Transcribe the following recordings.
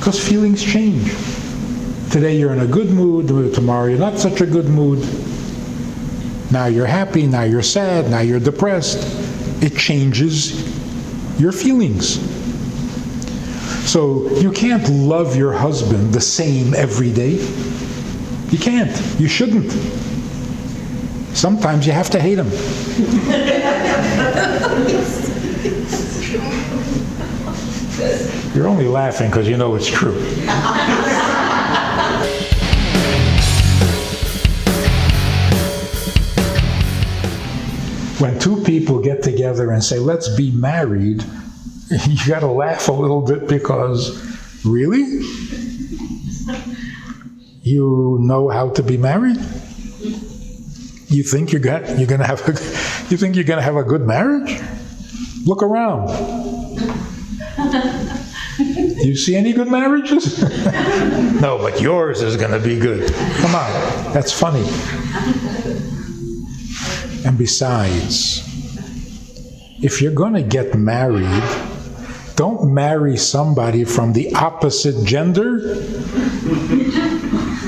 Because feelings change. Today you're in a good mood, tomorrow you're not such a good mood. Now you're happy, now you're sad, now you're depressed. It changes your feelings. So you can't love your husband the same every day. You can't. You shouldn't. Sometimes you have to hate him. You're only laughing because you know it's true. When two people get together and say, let's be married, you gotta laugh a little bit because, really? You know how to be married? You think you're gonna have a good marriage? Look around. You see any good marriages? No, but yours is gonna be good. Come on, that's funny. And besides, if you're gonna get married, don't marry somebody from the opposite gender.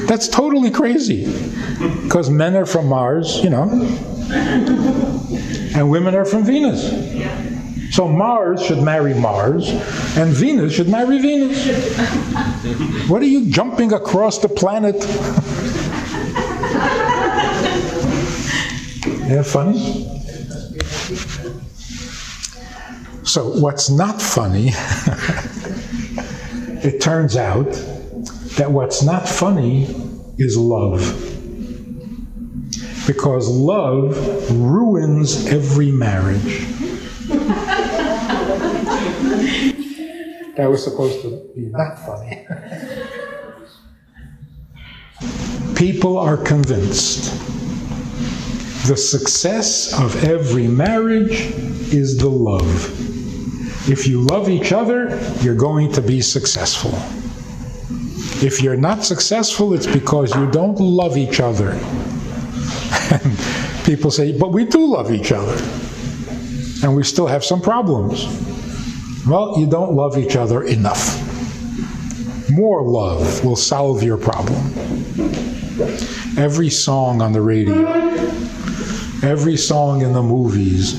That's totally crazy. Because men are from Mars, and women are from Venus. So Mars should marry Mars, and Venus should marry Venus. What are you jumping across the planet? Yeah, funny? So what's not funny, it turns out that what's not funny is love. Because love ruins every marriage. That was supposed to be not funny. People are convinced the success of every marriage is the love. If you love each other, you're going to be successful. If you're not successful, it's because you don't love each other. And people say, but we do love each other. And we still have some problems. Well, you don't love each other enough. More love will solve your problem. Every song on the radio, every song in the movies,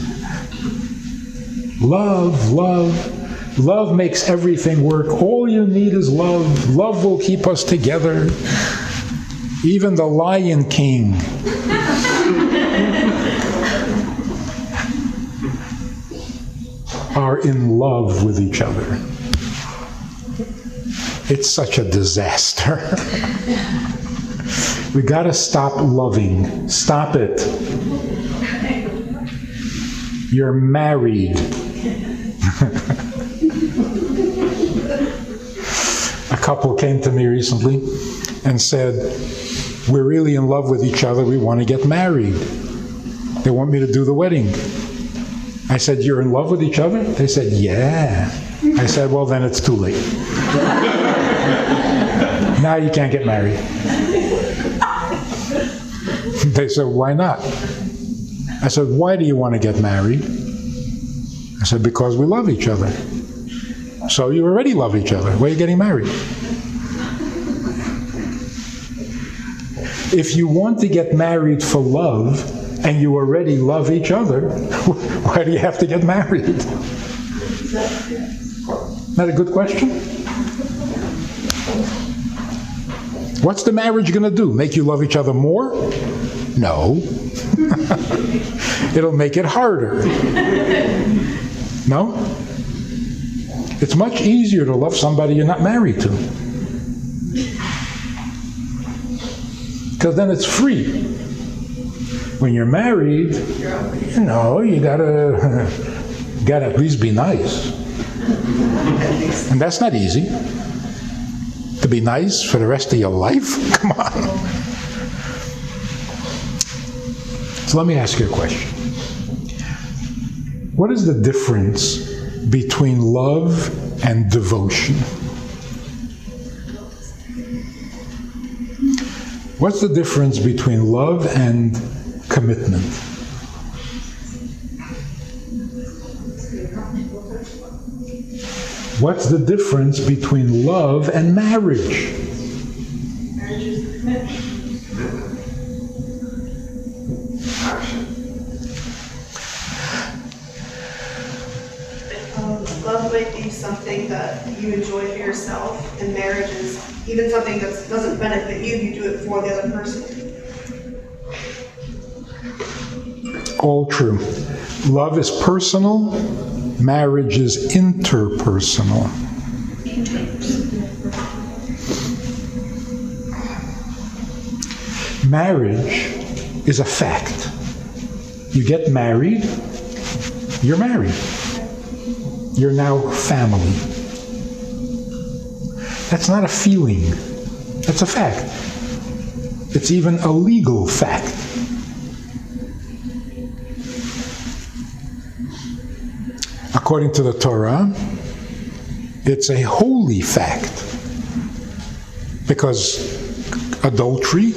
love, love, love makes everything work. All you need is love. Love will keep us together. Even the Lion King. Are in love with each other. It's such a disaster. We gotta stop loving. Stop it. You're married. A couple came to me recently and said, we're really in love with each other, we want to get married. They want me to do the wedding. I said, you're in love with each other? They said, yeah. I said, well, then it's too late. Now you can't get married. They said, why not? I said, why do you want to get married? I said, because we love each other. So you already love each other. Why are you getting married? If you want to get married for love, and you already love each other, why do you have to get married? Isn't that a good question? What's the marriage going to do? Make you love each other more? No. It'll make it harder. No? It's much easier to love somebody you're not married to. Because then it's free. When you're married, you gotta at least be nice. And that's not easy. To be nice for the rest of your life? Come on. So let me ask you a question. What is the difference between love and devotion? What's the difference between love and commitment? What's the difference between love and marriage? Marriage is commitment. Love might be something that you enjoy for yourself, and marriage is even something that doesn't benefit you, you do it for the other person. All true. Love is personal, marriage is interpersonal. Marriage is a fact. You get married, you're married. You're now family. That's not a feeling. That's a fact. It's even a legal fact. According to the Torah, it's a holy fact. Because adultery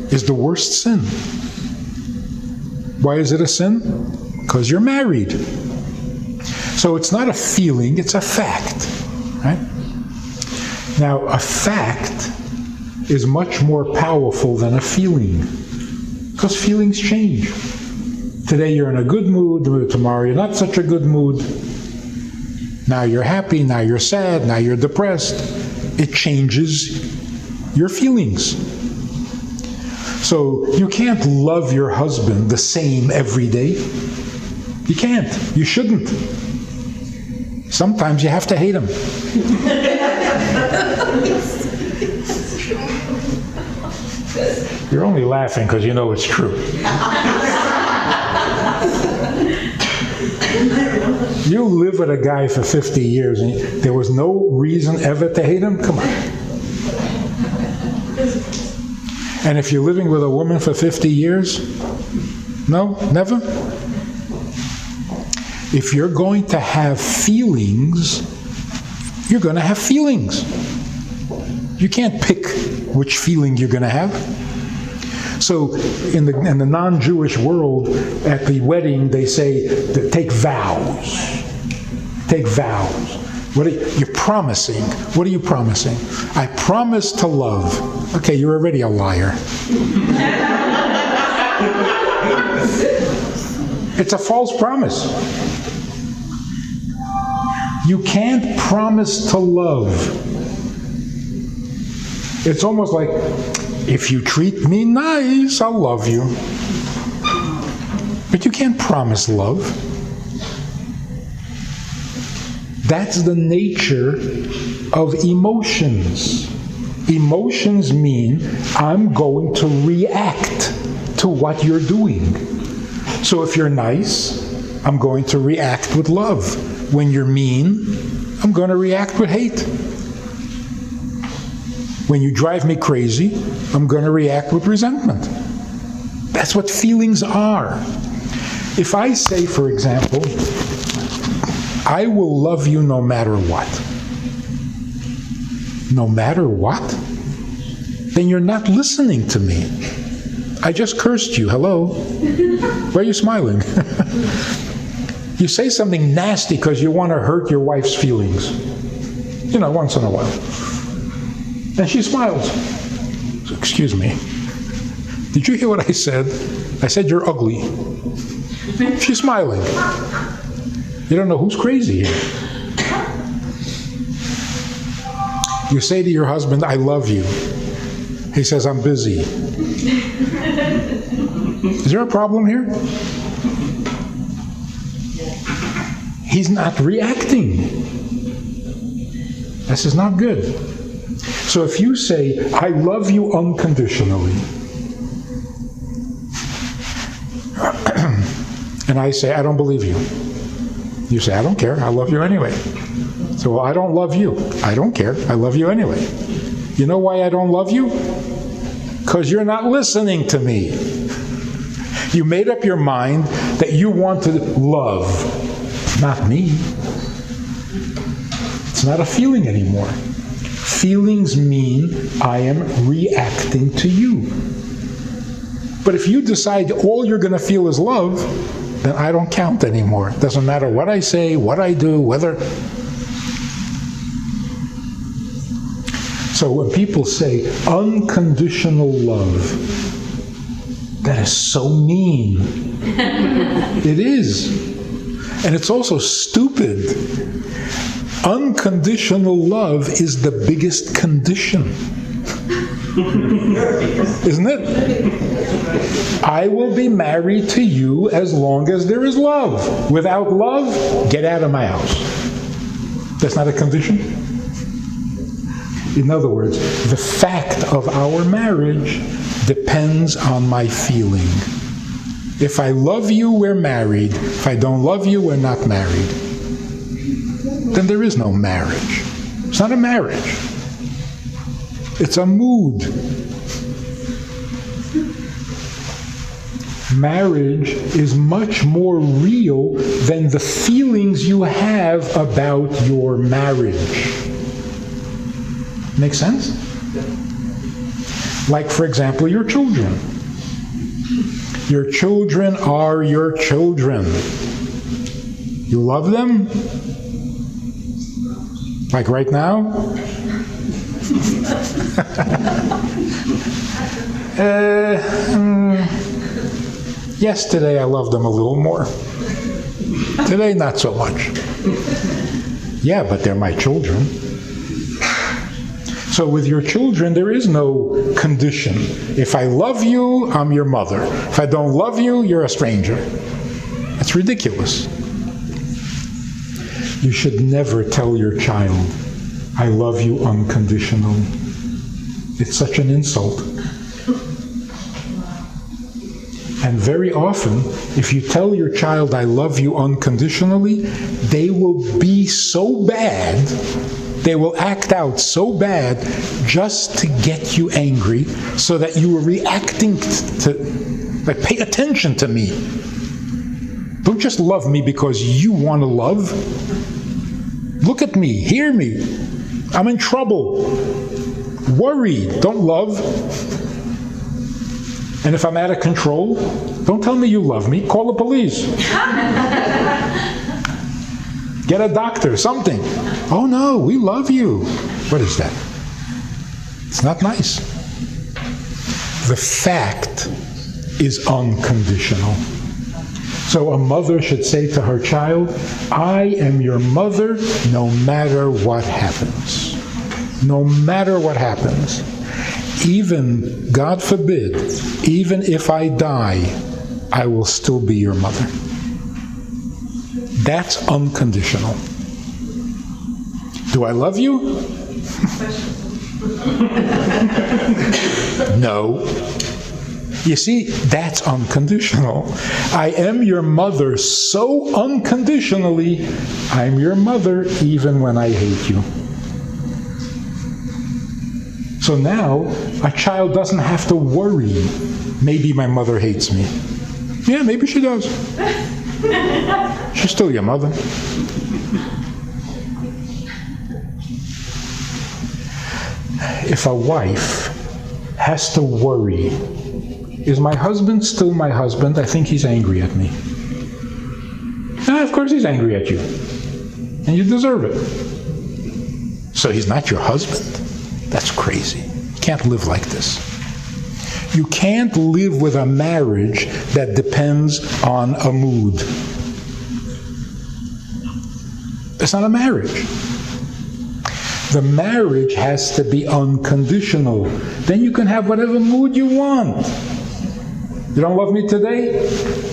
is the worst sin. Why is it a sin? Because you're married. So it's not a feeling, it's a fact, right? Now, a fact is much more powerful than a feeling, because feelings change. Today you're in a good mood, tomorrow you're not such a good mood. Now you're happy, now you're sad, now you're depressed. It changes your feelings. So you can't love your husband the same every day. You can't. You shouldn't. Sometimes you have to hate him. You're only laughing because you know it's true. You live with a guy for 50 years and there was no reason ever to hate him? Come on. And if you're living with a woman for 50 years? No? Never? If you're going to have feelings, you're going to have feelings. You can't pick which feeling you're going to have. So in the non-Jewish world, at the wedding, they say, take vows. Take vows. You're promising. What are you promising? I promise to love. Okay, you're already a liar. It's a false promise. You can't promise to love. It's almost like, if you treat me nice, I'll love you. But you can't promise love. That's the nature of emotions. Emotions mean I'm going to react to what you're doing. So if you're nice, I'm going to react with love. When you're mean, I'm going to react with hate. When you drive me crazy, I'm going to react with resentment. That's what feelings are. If I say, for example, I will love you no matter what. No matter what? Then you're not listening to me. I just cursed you. Hello? Why are you smiling? You say something nasty because you want to hurt your wife's feelings. You know, once in a while. And she smiles. So, excuse me. Did you hear what I said? I said you're ugly. She's smiling. You don't know who's crazy here. You say to your husband, I love you. He says, I'm busy. Is there a problem here? He's not reacting. This is not good. So if you say, I love you unconditionally, and I say, I don't believe you. You say, I don't care, I love you anyway. So, well, I don't love you. I don't care, I love you anyway. You know why I don't love you? Because you're not listening to me. You made up your mind that you want to love, not me. It's not a feeling anymore. Feelings mean I am reacting to you. But if you decide all you're going to feel is love, then I don't count anymore. It doesn't matter what I say, what I do, whether... So when people say unconditional love, that is so mean. It is. And it's also stupid. Unconditional love is the biggest condition. Isn't it? I will be married to you as long as there is love. Without love, get out of my house. That's not a condition? In other words, the fact of our marriage depends on my feeling. If I love you, we're married. If I don't love you, we're not married. Then there is no marriage. It's not a marriage. It's a mood. Marriage is much more real than the feelings you have about your marriage. Make sense? Like, for example, your children. Your children are your children. You love them? Like right now? Yesterday I loved them a little more. Today not so much. Yeah, but they're my children. So with your children, there is no condition. If I love you, I'm your mother. If I don't love you, you're a stranger. That's ridiculous. You should never tell your child, I love you unconditionally. It's such an insult. And very often, if you tell your child, I love you unconditionally, they will be so bad, they will act out so bad just to get you angry so that you are reacting to, like, pay attention to me. Don't just love me because you want to love. Look at me, hear me. I'm in trouble. Worry, don't love. And if I'm out of control, don't tell me you love me. Call the police. Get a doctor, something. Oh no, we love you. What is that? It's not nice. The fact is unconditional. So a mother should say to her child, I am your mother no matter what happens. No matter what happens. Even, God forbid, even if I die, I will still be your mother. That's unconditional. Do I love you? No. You see, that's unconditional. I am your mother so unconditionally, I'm your mother even when I hate you. So now, a child doesn't have to worry, maybe my mother hates me. Yeah, maybe she does. She's still your mother. If a wife has to worry, is my husband still my husband? I think he's angry at me. Of course he's angry at you. And you deserve it. So he's not your husband? That's crazy. You can't live like this. You can't live with a marriage that depends on a mood. It's not a marriage. The marriage has to be unconditional. Then you can have whatever mood you want. You don't love me today?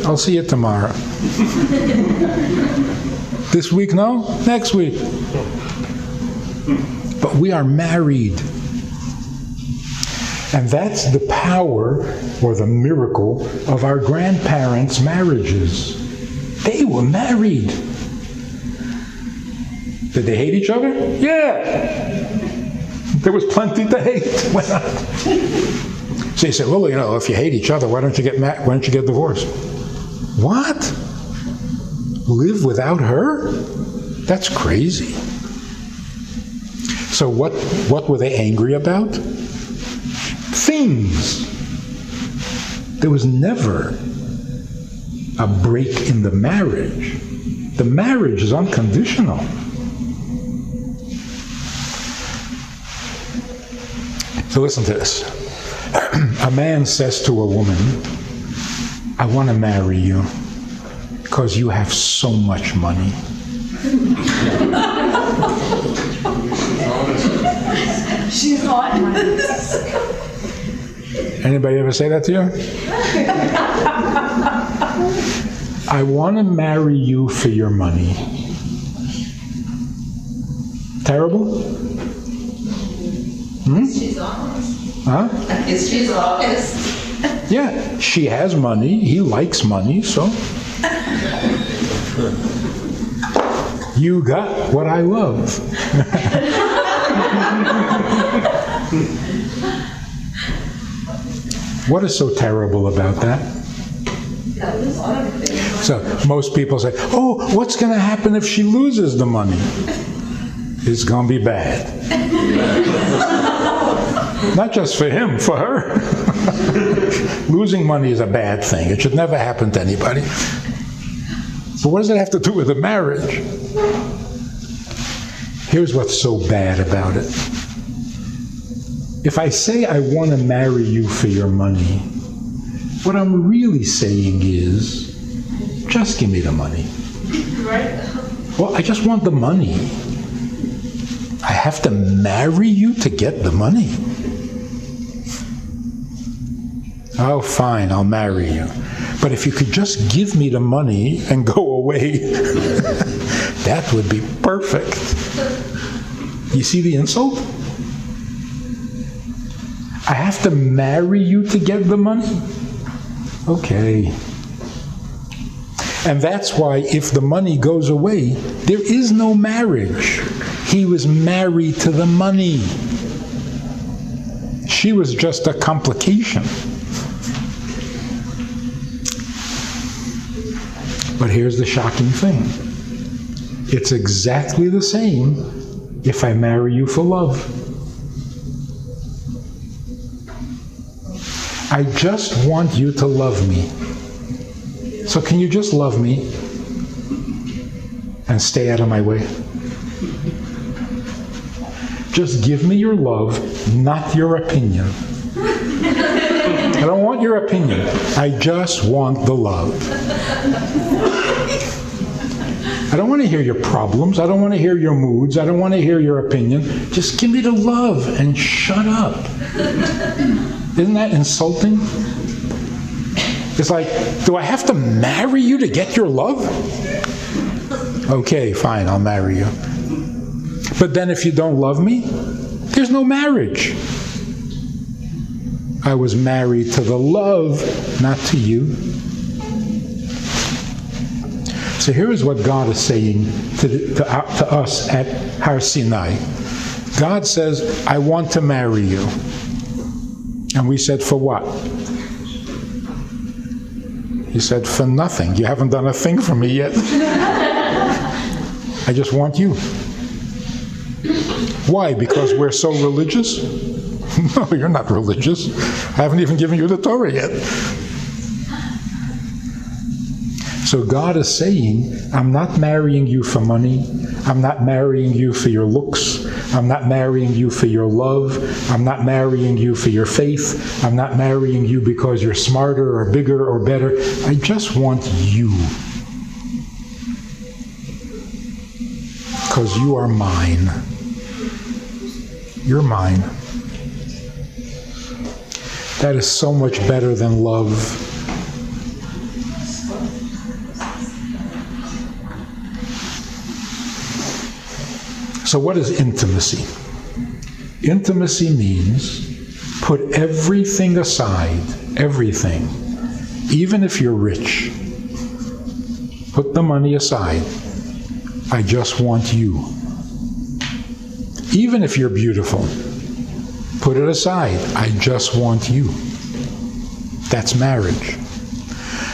I'll see you tomorrow. This week, no? Next week. But we are married. And that's the power or the miracle of our grandparents' marriages. They were married. Did they hate each other? Yeah. There was plenty to hate. Why not? So you say, well, you know, if you hate each other, why don't you get divorced? What? Live without her? That's crazy. So what were they angry about? Things. There was never a break in the marriage. The marriage is unconditional. So listen to this. A man says to a woman, I want to marry you because you have so much money. She's hot. Anybody ever say that to you? I want to marry you for your money. Terrible? She's honest. Huh? She's honest. Yeah, she has money. He likes money, so. You got what I love. What is so terrible about that? So most people say, oh, what's going to happen if she loses the money? It's going to be bad. Not just for him, for her. Losing money is a bad thing. It should never happen to anybody. But what does it have to do with a marriage? Here's what's so bad about it. If I say I want to marry you for your money, what I'm really saying is, just give me the money. Right? Well, I just want the money. I have to marry you to get the money. Oh, fine, I'll marry you. But if you could just give me the money and go away, that would be perfect. You see the insult? I have to marry you to get the money? Okay. And that's why if the money goes away, there is no marriage. He was married to the money. She was just a complication. But here's the shocking thing. It's exactly the same if I marry you for love. I just want you to love me. So can you just love me and stay out of my way? Just give me your love, not your opinion. I don't want your opinion. I just want the love. I don't want to hear your problems. I don't want to hear your moods. I don't want to hear your opinion. Just give me the love and shut up. Isn't that insulting? It's like, do I have to marry you to get your love? Okay, fine, I'll marry you. But then if you don't love me, there's no marriage. I was married to the love, not to you. So here is what God is saying to us at Har Sinai. God says, I want to marry you. And we said, for what? He said, for nothing. You haven't done a thing for me yet. I just want you. Why? Because we're so religious? No, you're not religious. I haven't even given you the Torah yet. So God is saying, I'm not marrying you for money. I'm not marrying you for your looks. I'm not marrying you for your love. I'm not marrying you for your faith. I'm not marrying you because you're smarter or bigger or better. I just want you. Because you are mine. You're mine. That is so much better than love. So what is intimacy? Intimacy means put everything aside, everything, even if you're rich. Put the money aside. I just want you. Even if you're beautiful, put it aside. I just want you. That's marriage.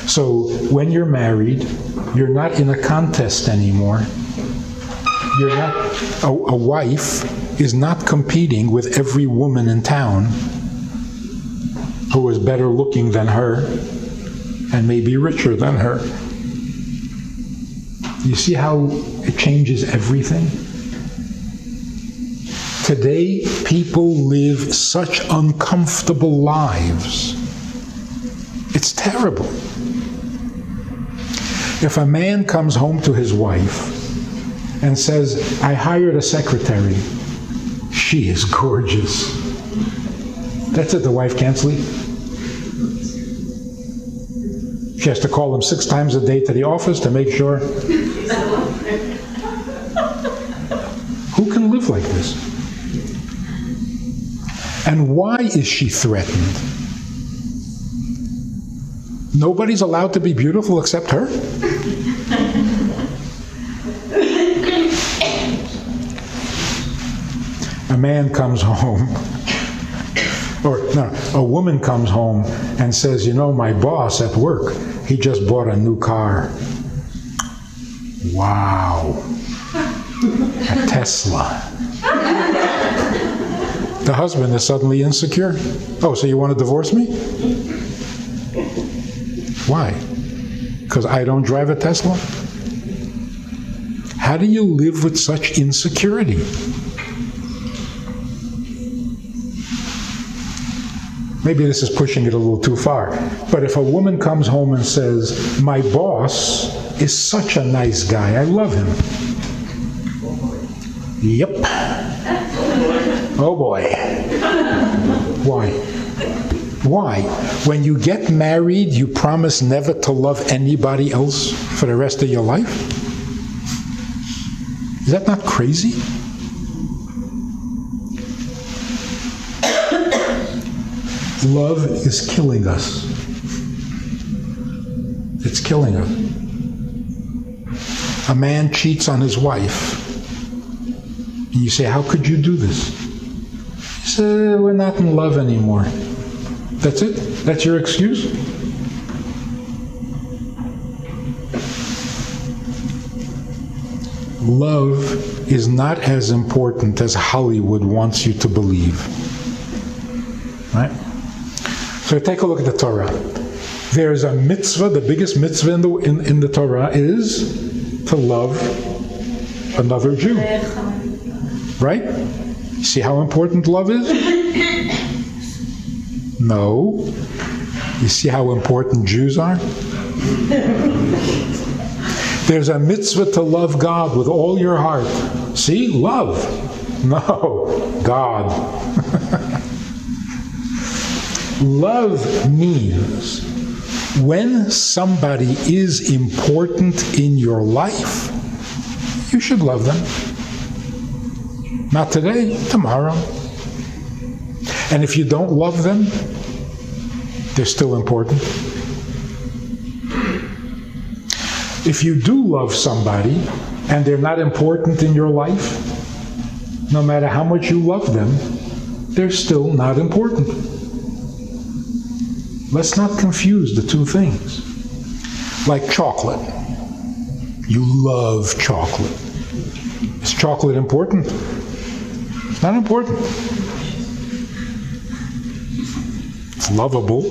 So when you're married, you're not in a contest anymore. You're not, a wife is not competing with every woman in town who is better looking than her and maybe richer than her. You see how it changes everything? Today, people live such uncomfortable lives. It's terrible. If a man comes home to his wife and says, I hired a secretary, she is gorgeous. That's it, the wife can't sleep. She has to call him 6 times a day to the office to make sure. Who can live like this? And why is she threatened? Nobody's allowed to be beautiful except her? A man comes home, or no, a woman comes home and says, you know, my boss at work, he just bought a new car. Wow. A Tesla. The husband is suddenly insecure. Oh, so you want to divorce me? Why? Because I don't drive a Tesla? How do you live with such insecurity? Maybe this is pushing it a little too far. But if a woman comes home and says, my boss is such a nice guy, I love him. Yep. Oh boy. Why? Why? When you get married, you promise never to love anybody else for the rest of your life? Is that not crazy? Love is killing us. It's killing us. A man cheats on his wife. And you say, how could you do this? He says, we're not in love anymore. That's it? That's your excuse? Love is not as important as Hollywood wants you to believe. Right? So take a look at the Torah. There's a mitzvah, the biggest mitzvah in the Torah is to love another Jew. Right? See how important love is? No. You see how important Jews are? There's a mitzvah to love God with all your heart. See? Love. No. God. Love means when somebody is important in your life, you should love them. Not today, tomorrow. And if you don't love them, they're still important. If you do love somebody and they're not important in your life, no matter how much you love them, they're still not important. Let's not confuse the two things. Like chocolate. You love chocolate. Is chocolate important? It's not important. It's lovable,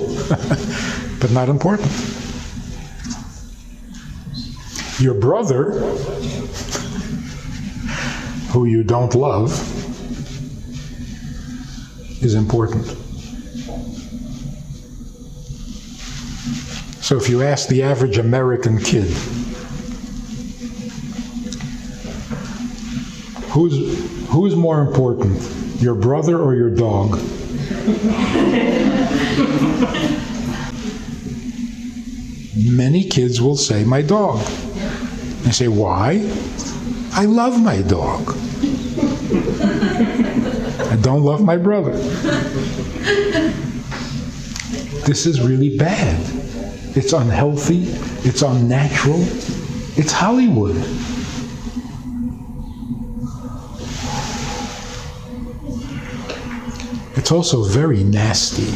but not important. Your brother, who you don't love, is important. So if you ask the average American kid, who's more important, your brother or your dog? Many kids will say, my dog. I say, why? I love my dog. I don't love my brother. This is really bad. It's unhealthy. It's unnatural. It's Hollywood. It's also very nasty.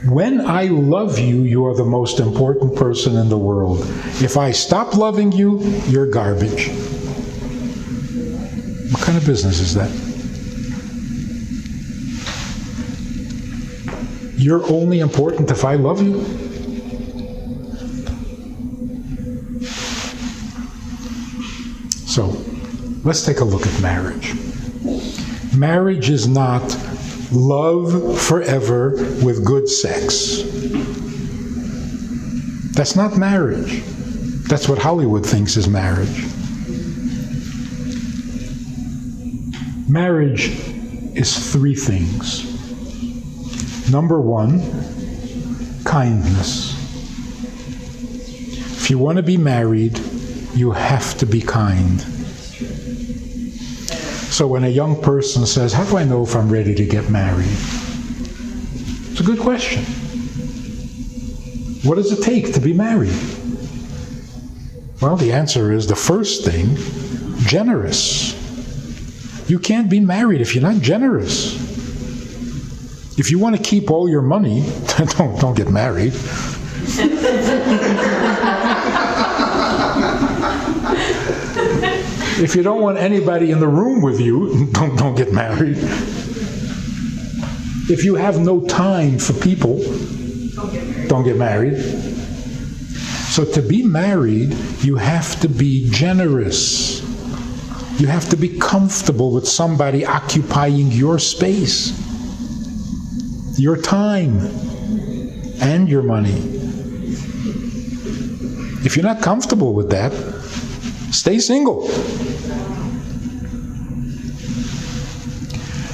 When I love you, you are the most important person in the world. If I stop loving you, you're garbage. What kind of business is that? You're only important if I love you? So, let's take a look at marriage. Marriage is not love forever with good sex. That's not marriage. That's what Hollywood thinks is marriage. Marriage is three things. Number one, kindness. If you want to be married, you have to be kind. So when a young person says, how do I know if I'm ready to get married? It's a good question. What does it take to be married? Well, the answer is the first thing, generous. You can't be married if you're not generous. If you want to keep all your money, don't get married. If you don't want anybody in the room with you, don't get married. If you have no time for people, don't get married. So to be married, you have to be generous. You have to be comfortable with somebody occupying your space, your time, and your money. If you're not comfortable with that, stay single.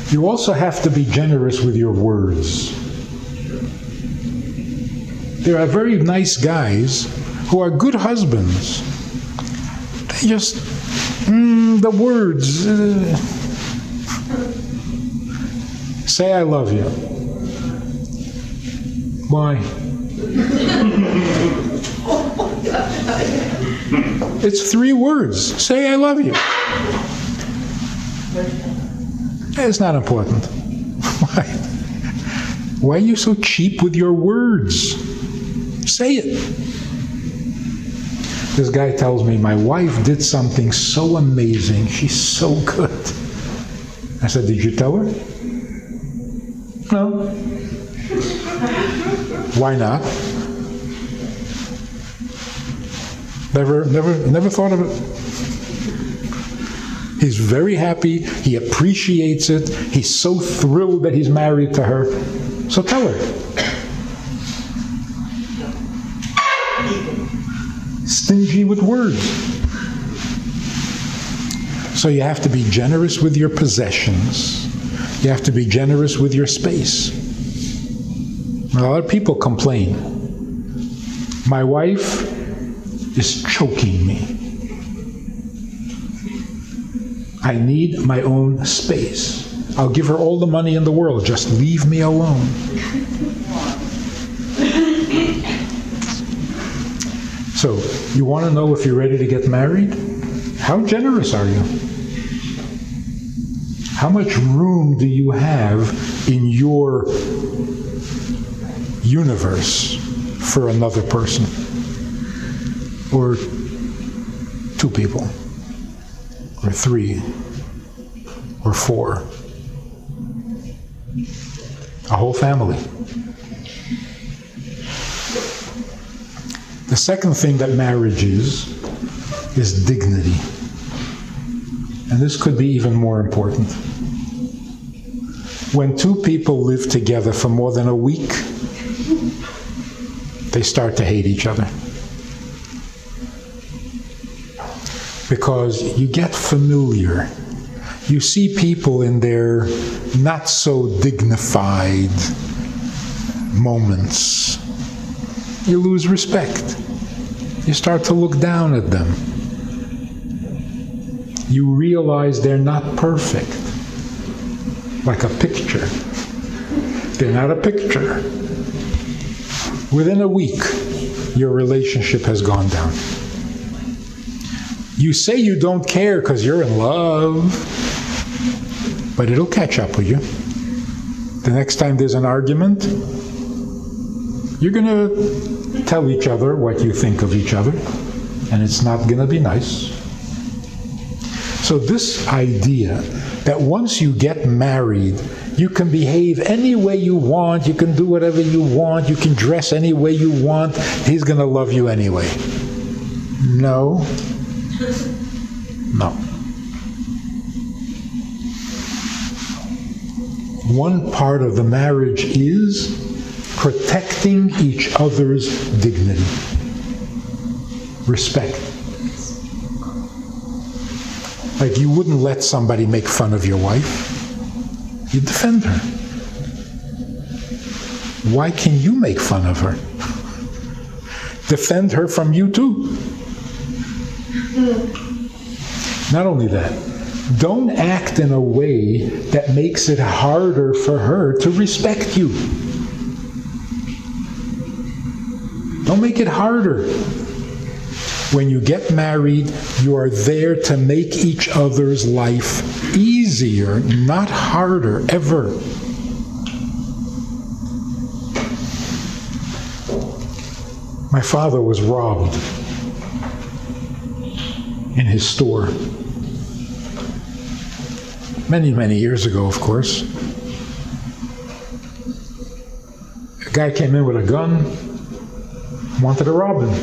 You also have to be generous with your words. There are very nice guys who are good husbands. They just, the words. Say I love you. Why? It's 3 words. Say I love you. It's not important. Why? Why are you so cheap with your words? Say it. This guy tells me, my wife did something so amazing. She's so good. I said, did you tell her? No. Why not? Never thought of it. He's very happy. He appreciates it. He's so thrilled that he's married to her. So tell her. Stingy with words. So you have to be generous with your possessions. You have to be generous with your space. A lot of people complain. My wife is choking me. I need my own space. I'll give her all the money in the world. Just leave me alone. So, you want to know if you're ready to get married? How generous are you? How much room do you have in your universe for another person? Or 2 people? Or 3? Or 4? A whole family. The second thing that marriage is dignity. And this could be even more important. When 2 people live together for more than a week, they start to hate each other. Because you get familiar. You see people in their not so dignified moments. You lose respect. You start to look down at them. You realize they're not perfect. Like a picture. They're not a picture. Within a week, your relationship has gone down. You say you don't care because you're in love, but it'll catch up with you. The next time there's an argument, you're going to tell each other what you think of each other, and it's not going to be nice. So this idea that once you get married, you can behave any way you want, you can do whatever you want, you can dress any way you want, he's going to love you anyway. No. No. one part of the marriage is protecting each other's dignity. Respect. Like you wouldn't let somebody make fun of your wife. You defend her. Why can you make fun of her? Defend her from you too. Not only that, don't act in a way that makes it harder for her to respect you. Don't make it harder. When you get married, you are there to make each other's life easier, not harder, ever. My father was robbed in his store. Many, many years ago, of course. A guy came in with a gun, wanted to rob him.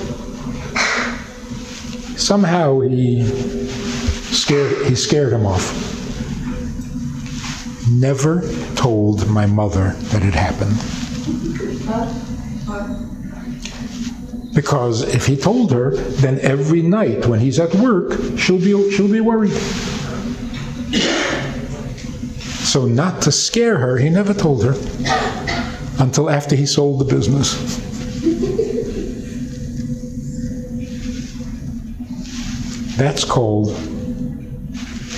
Somehow he scared him off. Never told my mother that it happened. Because if he told her, then every night when he's at work, she'll be worried. So not to scare her, he never told her until after he sold the business. That's called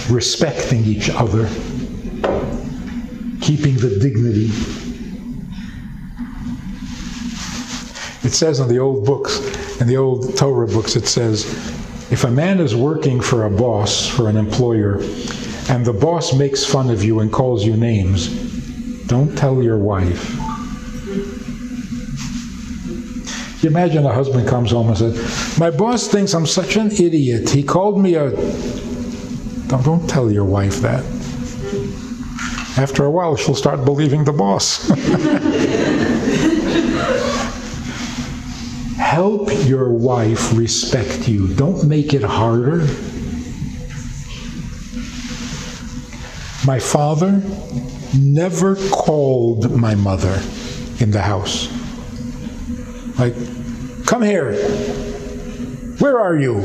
respecting each other, keeping the dignity. It says in the old books, in the old Torah books, it says, if a man is working for a boss, for an employer, and the boss makes fun of you and calls you names, don't tell your wife. You imagine a husband comes home and says, my boss thinks I'm such an idiot. He called me a... Don't tell your wife that. After a while, she'll start believing the boss. Help your wife respect you. Don't make it harder. My father never called my mother in the house. Like, come here. Where are you?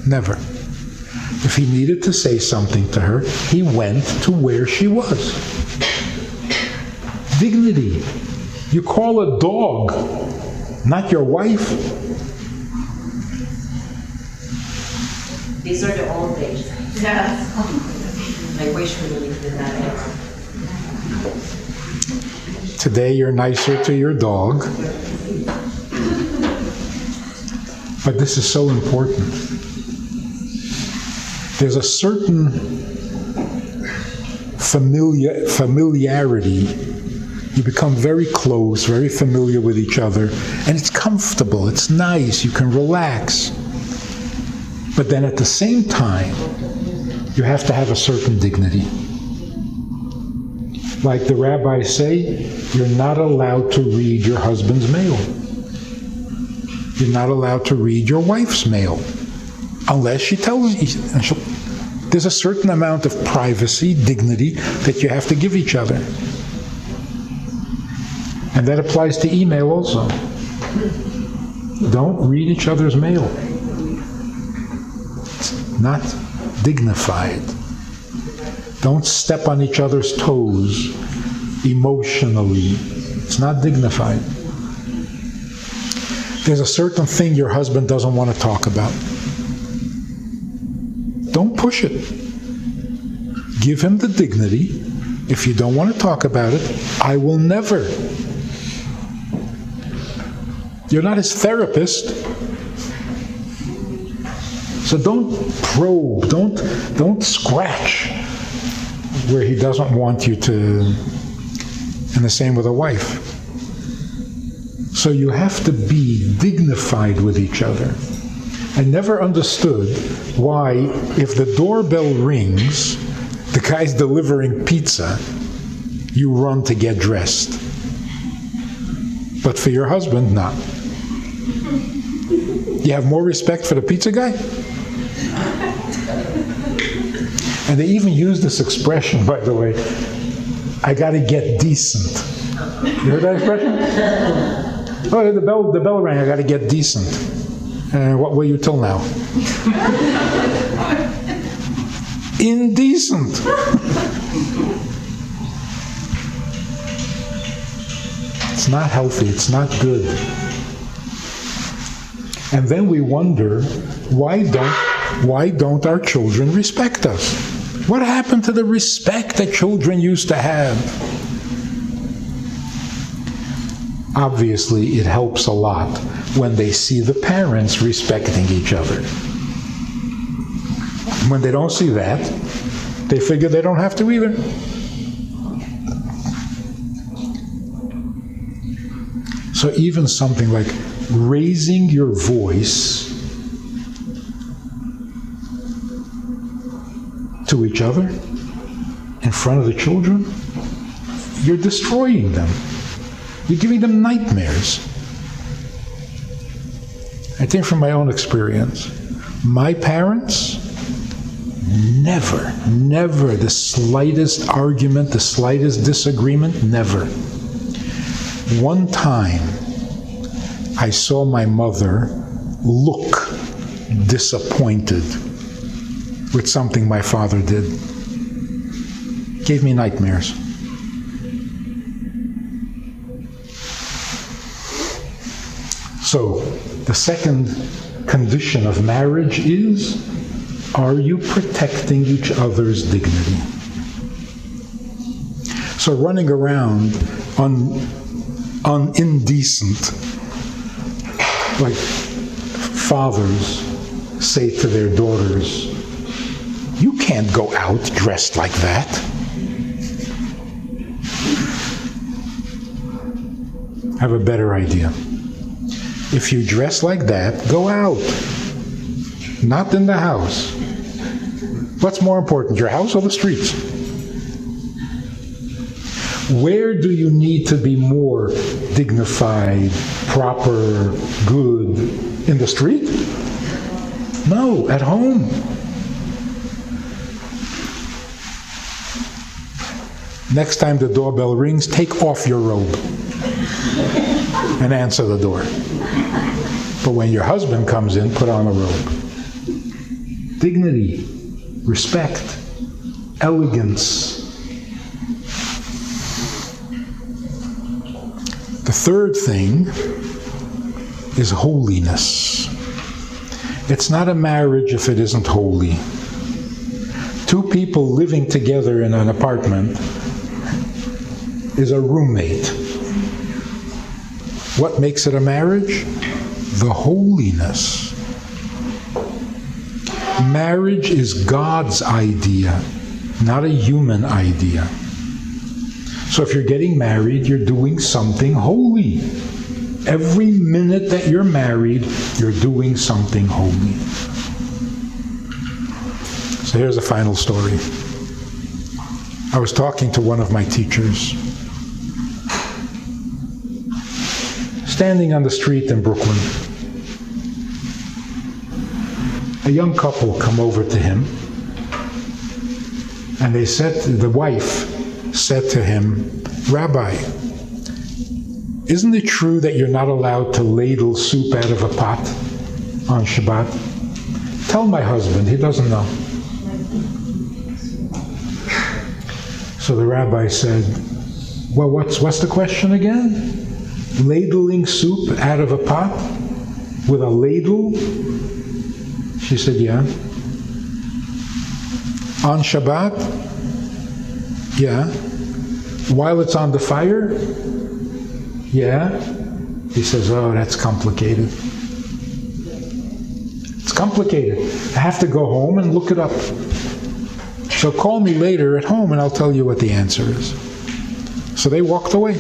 Never. If he needed to say something to her, he went to where she was. Dignity. You call a dog, not your wife. These are the old days. Yes. I wish we lived in that era. Today you're nicer to your dog. But this is so important. There's a certain familiarity. You become very close, very familiar with each other, and it's comfortable, it's nice, you can relax. But then at the same time, you have to have a certain dignity. Like the rabbis say, you're not allowed to read your husband's mail. You're not allowed to read your wife's mail unless she tells you. There's a certain amount of privacy, dignity that you have to give each other. And that applies to email also. Don't read each other's mail. It's not dignified. Don't step on each other's toes emotionally. It's not dignified. There's a certain thing your husband doesn't want to talk about. Don't push it. Give him the dignity. If you don't want to talk about it, I will never. You're not his therapist. So don't probe, don't scratch where he doesn't want you to, and the same with a wife. So you have to be dignified with each other. I never understood why, if the doorbell rings, the guy's delivering pizza, you run to get dressed. But for your husband, not. You have more respect for the pizza guy? And they even use this expression, by the way. I got to get decent. You heard that expression? Oh, the bell rang. I got to get decent. What were you till now? Indecent. It's not healthy. It's not good. And then we wonder, why don't our children respect us? What happened to the respect that children used to have? Obviously, it helps a lot when they see the parents respecting each other. When they don't see that, they figure they don't have to either. So even something like raising your voice to each other in front of the children, you're destroying them. You're giving them nightmares. I think from my own experience, my parents, never the slightest argument, the slightest disagreement, never. One time, I saw my mother look disappointed with something my father did. Gave me nightmares. So, the second condition of marriage is, are you protecting each other's dignity? So running around indecent, like fathers say to their daughters, you can't go out dressed like that. I have a better idea. If you dress like that, go out. Not in the house. What's more important, your house or the streets? Where do you need to be more dignified, proper, good? In the street? No, at home. Next time the doorbell rings, take off your robe and answer the door. But when your husband comes in, put on a robe. Dignity, respect, elegance. The third thing is holiness. It's not a marriage if it isn't holy. Two people living together in an apartment is a roommate. What makes it a marriage? The holiness. Marriage is God's idea, not a human idea. So if you're getting married, you're doing something holy. Every minute that you're married, you're doing something holy. So here's a final story. I was talking to one of my teachers, standing on the street in Brooklyn. A young couple come over to him, and they said, the wife said to him, Rabbi, isn't it true that you're not allowed to ladle soup out of a pot on Shabbat? Tell my husband, he doesn't know. So the rabbi said, well, what's the question again? Ladling soup out of a pot with a ladle? She said, yeah. On Shabbat? Yeah. While it's on the fire? Yeah. He says, oh, that's complicated. It's complicated. I have to go home and look it up. So call me later at home and I'll tell you what the answer is. So they walked away.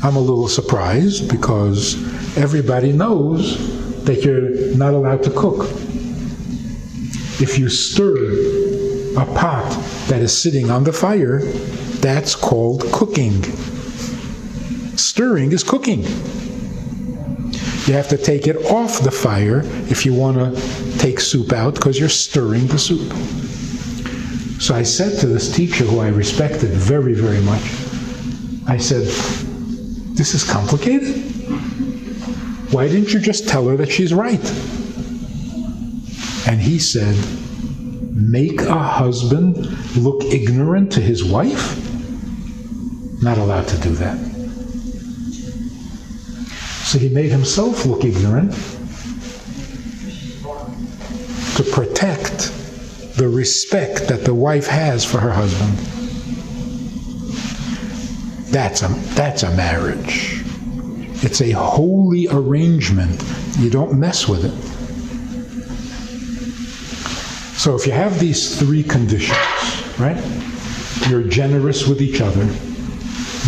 I'm a little surprised because everybody knows that you're not allowed to cook. If you stir a pot that is sitting on the fire, that's called cooking. Stirring is cooking. You have to take it off the fire if you want to take soup out because you're stirring the soup. So I said to this teacher who I respected very, very much, I said, this is complicated. Why didn't you just tell her that she's right? And he said, make a husband look ignorant to his wife? Not allowed to do that. So he made himself look ignorant to protect the respect that the wife has for her husband. That's a marriage. It's a holy arrangement. You don't mess with it. So if you have these three conditions, right? You're generous with each other,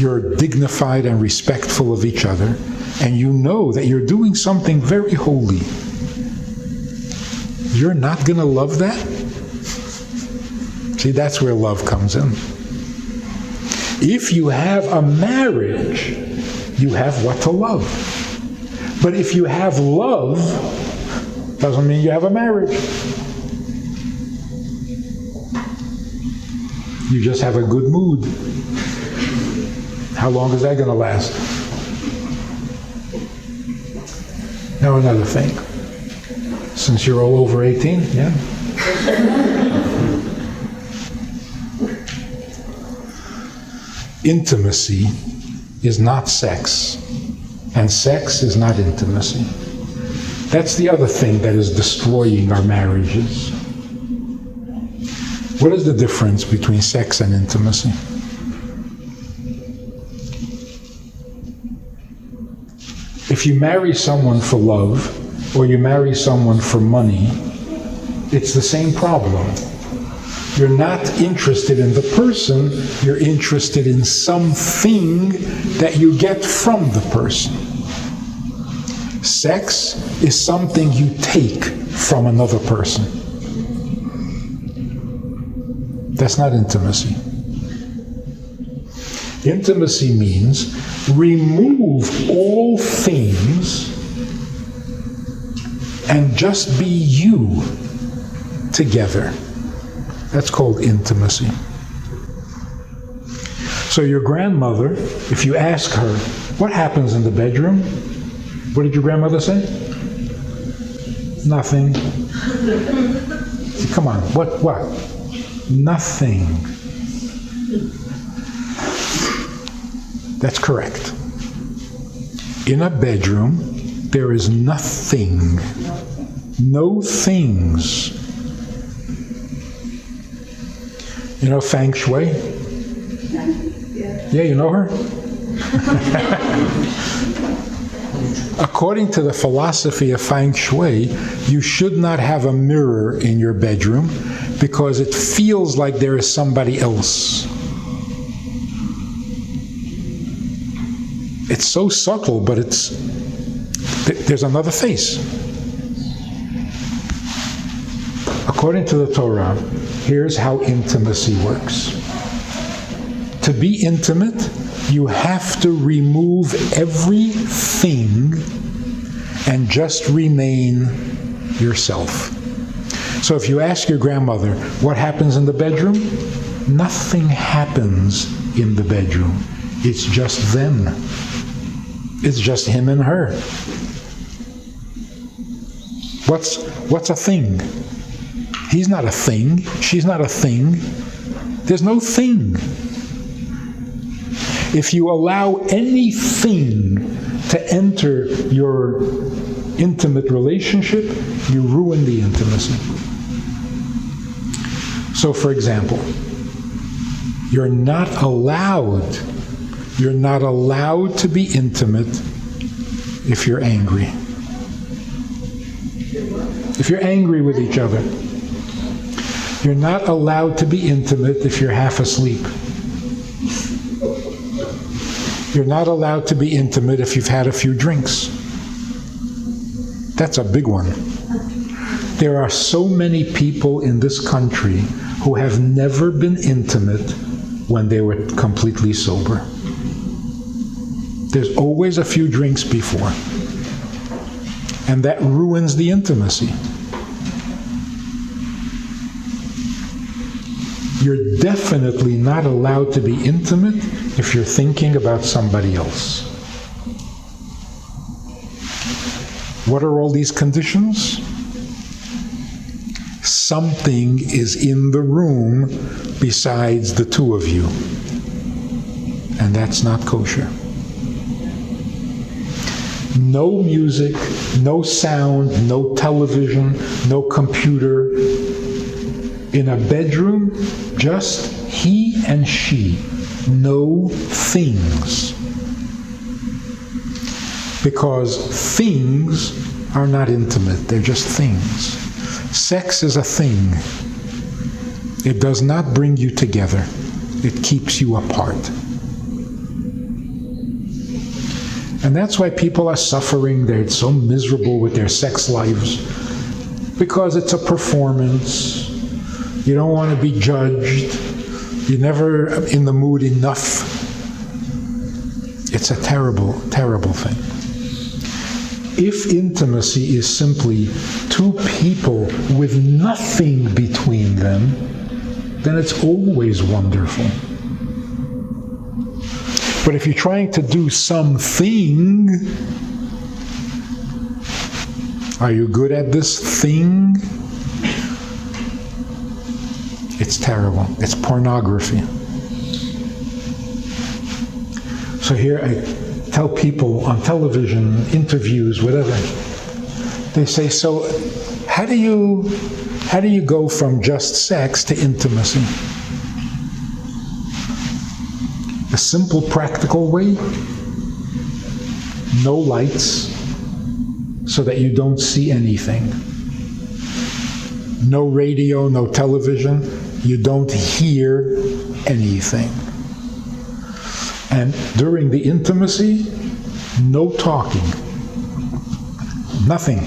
you're dignified and respectful of each other, and you know that you're doing something very holy. You're not going to love that? See, that's where love comes in. If you have a marriage, you have what to love. But if you have love, doesn't mean you have a marriage. You just have a good mood. How long is that going to last? Now another thing. Since you're all over 18, yeah? Intimacy is not sex, and sex is not intimacy. That's the other thing that is destroying our marriages. What is the difference between sex and intimacy? If you marry someone for love, or you marry someone for money, it's the same problem. You're not interested in the person, you're interested in something that you get from the person. Sex is something you take from another person. That's not intimacy. Intimacy means remove all things and just be you together. That's called intimacy. So your grandmother, if you ask her, what happens in the bedroom? What did your grandmother say? Nothing. Come on, what? Nothing. That's correct. In a bedroom, there is nothing. No things. You know Feng Shui? Yeah, you know her? According to the philosophy of Feng Shui, you should not have a mirror in your bedroom because it feels like there is somebody else. It's so subtle, but there's another face. According to the Torah, here's how intimacy works. To be intimate, you have to remove everything and just remain yourself. So if you ask your grandmother, what happens in the bedroom? Nothing happens in the bedroom. It's just them. It's just him and her. What's a thing? He's not a thing. She's not a thing. There's no thing. If you allow anything to enter your intimate relationship, you ruin the intimacy. So, for example, you're not allowed to be intimate if you're angry. If you're angry with each other. You're not allowed to be intimate if you're half asleep. You're not allowed to be intimate if you've had a few drinks. That's a big one. There are so many people in this country who have never been intimate when they were completely sober. There's always a few drinks before. And that ruins the intimacy. You're definitely not allowed to be intimate if you're thinking about somebody else. What are all these conditions? Something is in the room besides the two of you. And that's not kosher. No music, no sound, no television, no computer. In a bedroom, just he and she. No things. Because things are not intimate, they're just things. Sex is a thing. It does not bring you together. It keeps you apart. And that's why people are suffering. They're so miserable with their sex lives. Because it's a performance. You don't want to be judged. You're never in the mood enough. It's a terrible, terrible thing. If intimacy is simply two people with nothing between them, then it's always wonderful. But if you're trying to do something, are you good at this thing? It's terrible. It's pornography. So here I tell people on television, interviews, whatever, they say, so how do you go from just sex to intimacy? A simple, practical way: no lights so that you don't see anything. No radio, no television, you don't hear anything. And during the intimacy, no talking. Nothing.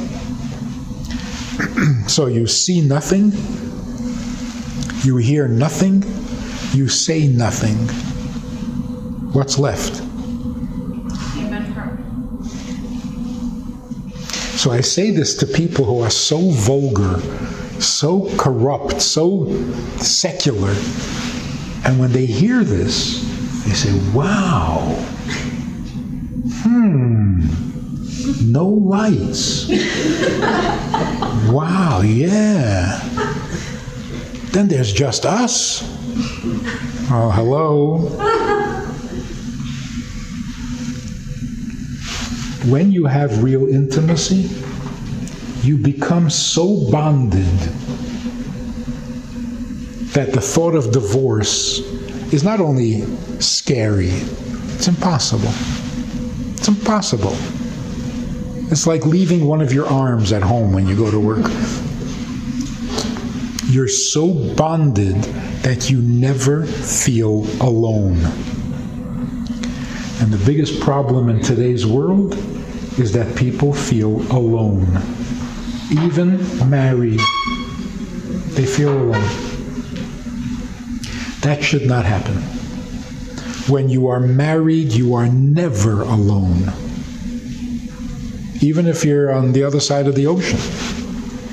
So you see nothing, you hear nothing, you say nothing. What's left? So I say this to people who are so vulgar, so corrupt, so secular, and when they hear this, they say, wow, no lights. Wow, yeah. Then there's just us. Oh, hello. When you have real intimacy, you become so bonded that the thought of divorce is not only scary, it's impossible. It's impossible. It's like leaving one of your arms at home when you go to work. You're so bonded that you never feel alone. And the biggest problem in today's world is that people feel alone. Even married, they feel alone. That should not happen. When you are married, you are never alone. Even if you're on the other side of the ocean,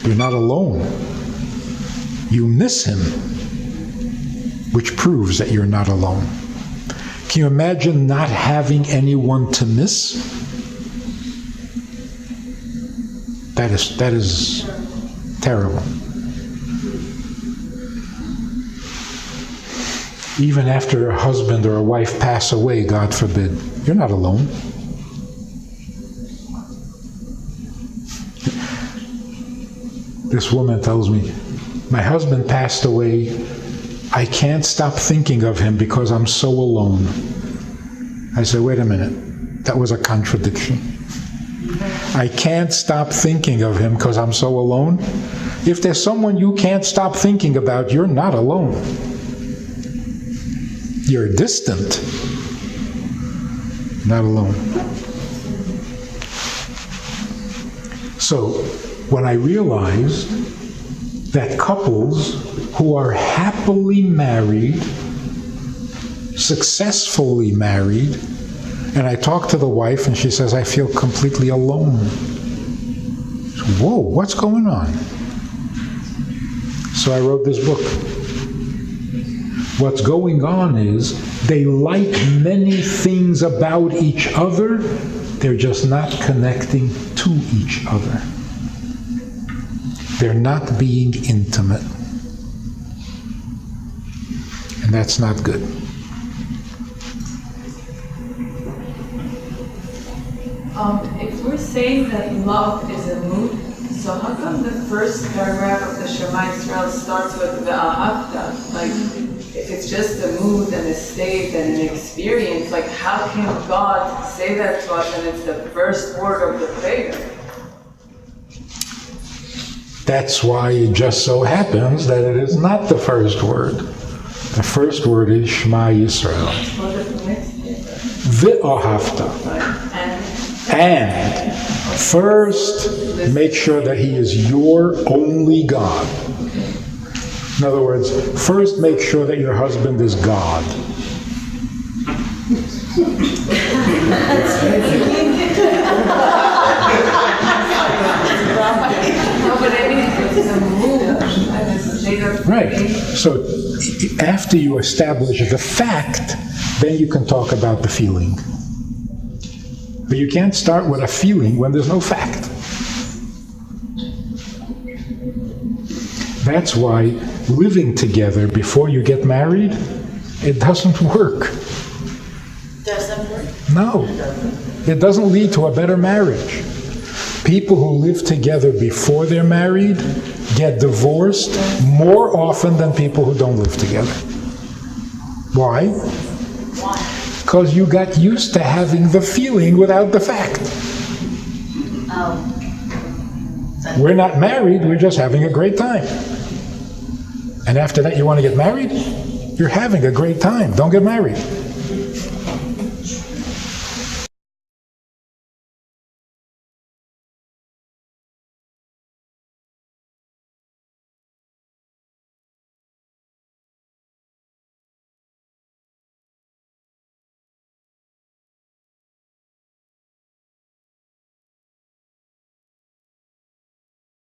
you're not alone. You miss him, which proves that you're not alone. Can you imagine not having anyone to miss? That is terrible. Even after a husband or a wife pass away, God forbid, you're not alone. This woman tells me, my husband passed away. I can't stop thinking of him because I'm so alone. I said, wait a minute, that was a contradiction. I can't stop thinking of him because I'm so alone. If there's someone you can't stop thinking about, you're not alone. You're distant, not alone. So when I realized that couples who are happily married, successfully married, and I talk to the wife and she says, I feel completely alone. So, whoa, what's going on? So I wrote this book. What's going on is they like many things about each other, they're just not connecting to each other. They're not being intimate. And that's not good. If we're saying that love is a mood, so how come the first paragraph of the Shema Yisrael starts with the Ahavta? Like, if it's just a mood and a state and an experience, like how can God say that to us and it's the first word of the prayer? That's why it just so happens that it is not the first word. The first word is Shema Yisrael. What is the next word? V'ahavta. And first, make sure that He is your only God. In other words, first make sure that your husband is God. Right. So after you establish the fact, then you can talk about the feeling. But you can't start with a feeling when there's no fact. That's why living together before you get married, it doesn't work. Doesn't work? No. It doesn't lead to a better marriage. People who live together before they're married get divorced more often than people who don't live together. Why? Because you got used to having the feeling without the fact. We're not married, we're just having a great time. And after that you want to get married? You're having a great time, don't get married.